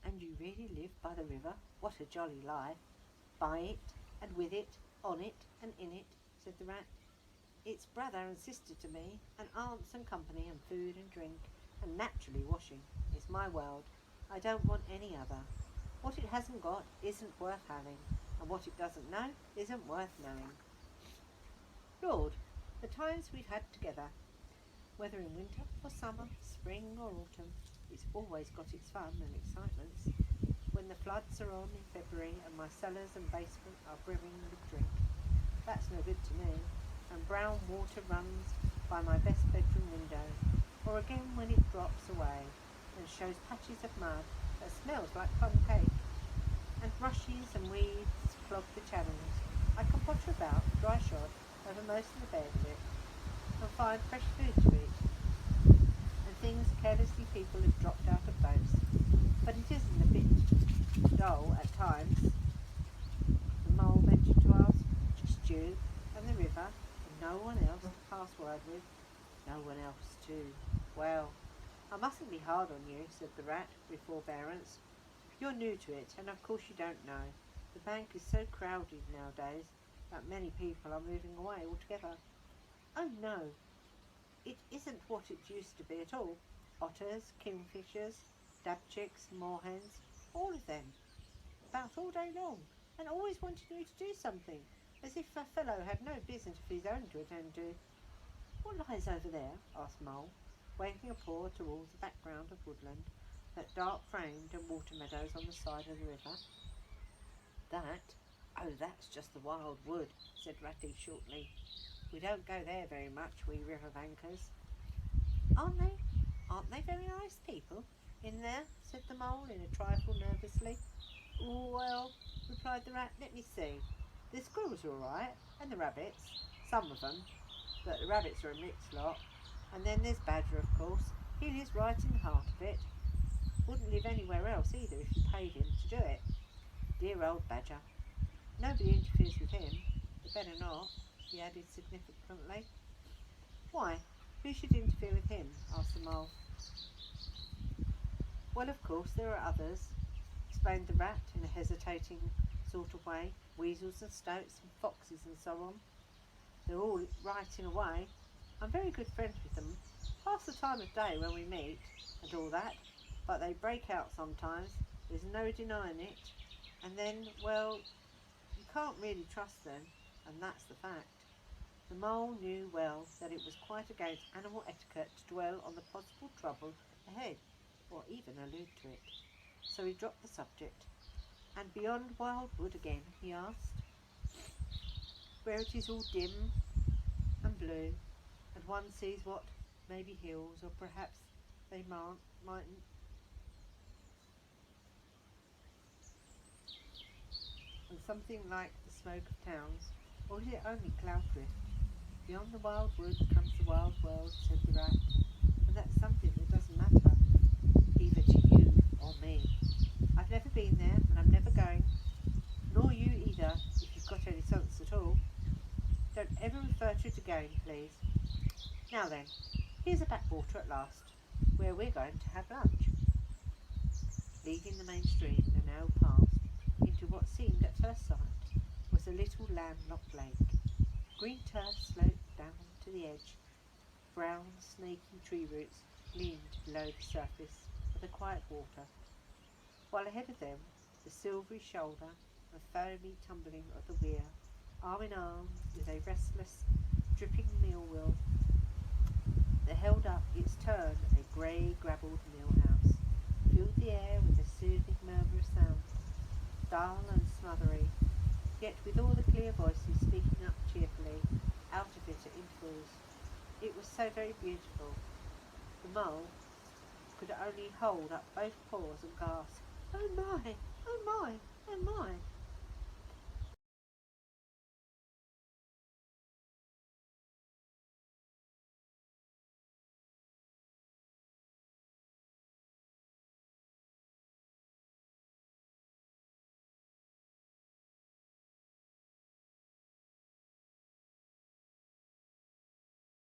And you really live by the river? What a jolly life! By it, and with it, on it, and in it, said the rat. It's brother and sister to me, and aunts and company, and food and drink, and naturally washing. It's my world. I don't want any other. What it hasn't got isn't worth having, and what it doesn't know isn't worth knowing. Lord, the times we've had together, whether in winter or summer, spring or autumn, it's always got its fun and excitements. When the floods are on in February and my cellars and basement are brimming with drink, that's no good to me, and brown water runs by my best bedroom window, or again when it drops away and shows patches of mud that smells like plum cake, and rushes and weeds clog the channels. I can potter about, dry shod, over most of the bed of it, and find fresh food to eat, and things carelessly people have dropped out of boats. But it isn't a bit dull at times, the mole ventured to ask. Just you and the river, and no one else to pass word with. No one else too. Well, I mustn't be hard on you, said the rat, with forbearance. You're new to it, and of course you don't know. The bank is so crowded nowadays that many people are moving away altogether. Oh no, it isn't what it used to be at all. Otters, kingfishers, dabchicks, moorhens, all of them, about all day long, and always wanting you to do something, as if a fellow had no business of his own to attend to. What lies over there? Asked Mole, waving a paw towards the background of woodland, that dark framed and water meadows on the side of the river. That? Oh, that's just the wild wood, said Ratty shortly. We don't go there very much, we river bankers. Aren't they? Aren't they very nice people in there? Said the Mole in a trifle nervously. Well, replied the rat, let me see. The squirrels are all right, and the rabbits, some of them, but the rabbits are a mixed lot. And then there's Badger, of course. He lives right in the heart of it. Wouldn't live anywhere else either if you paid him to do it. Dear old Badger. Nobody interferes with him. But better not, he added significantly. Why, who should interfere with him? Asked the Mole. Well, of course, there are others, explained the rat in a hesitating sort of way. Weasels and stoats and foxes and so on. They're all right in a way. I'm very good friends with them. Pass the time of day when we meet and all that, but they break out sometimes. There's no denying it. And then, well, you can't really trust them, and that's the fact. The Mole knew well that it was quite against animal etiquette to dwell on the possible trouble ahead, or even allude to it. So he dropped the subject. And beyond Wildwood again, he asked, where it is all dim and blue, and one sees what may be hills, or perhaps they mightn't, and something like the smoke of towns, or is it only cloud drift? Beyond the wild wood comes the wild world, said the rat, and that's something that doesn't matter, either to you or me. I've never been there, and I'm never going, nor you either, if you've got any sense at all. Don't ever refer to it again, please. Now then, here's a backwater at last, where we're going to have lunch. Leaving the main stream, they now passed into what seemed at first sight was a little landlocked lake. Green turf sloped down to the edge. Brown, snaky tree roots gleamed below the surface of the quiet water, while ahead of them the silvery shoulder and foamy tumbling of the weir, arm in arm with a restless, dripping mill-wheel that held up its turn a grey gravelled mill-house, filled the air with a soothing murmur of sound, dull and smothery, yet with all the clear voices speaking up cheerfully out of it at intervals. It was so very beautiful. The Mole could only hold up both paws and gasp, "Oh my! Oh my! Oh my!"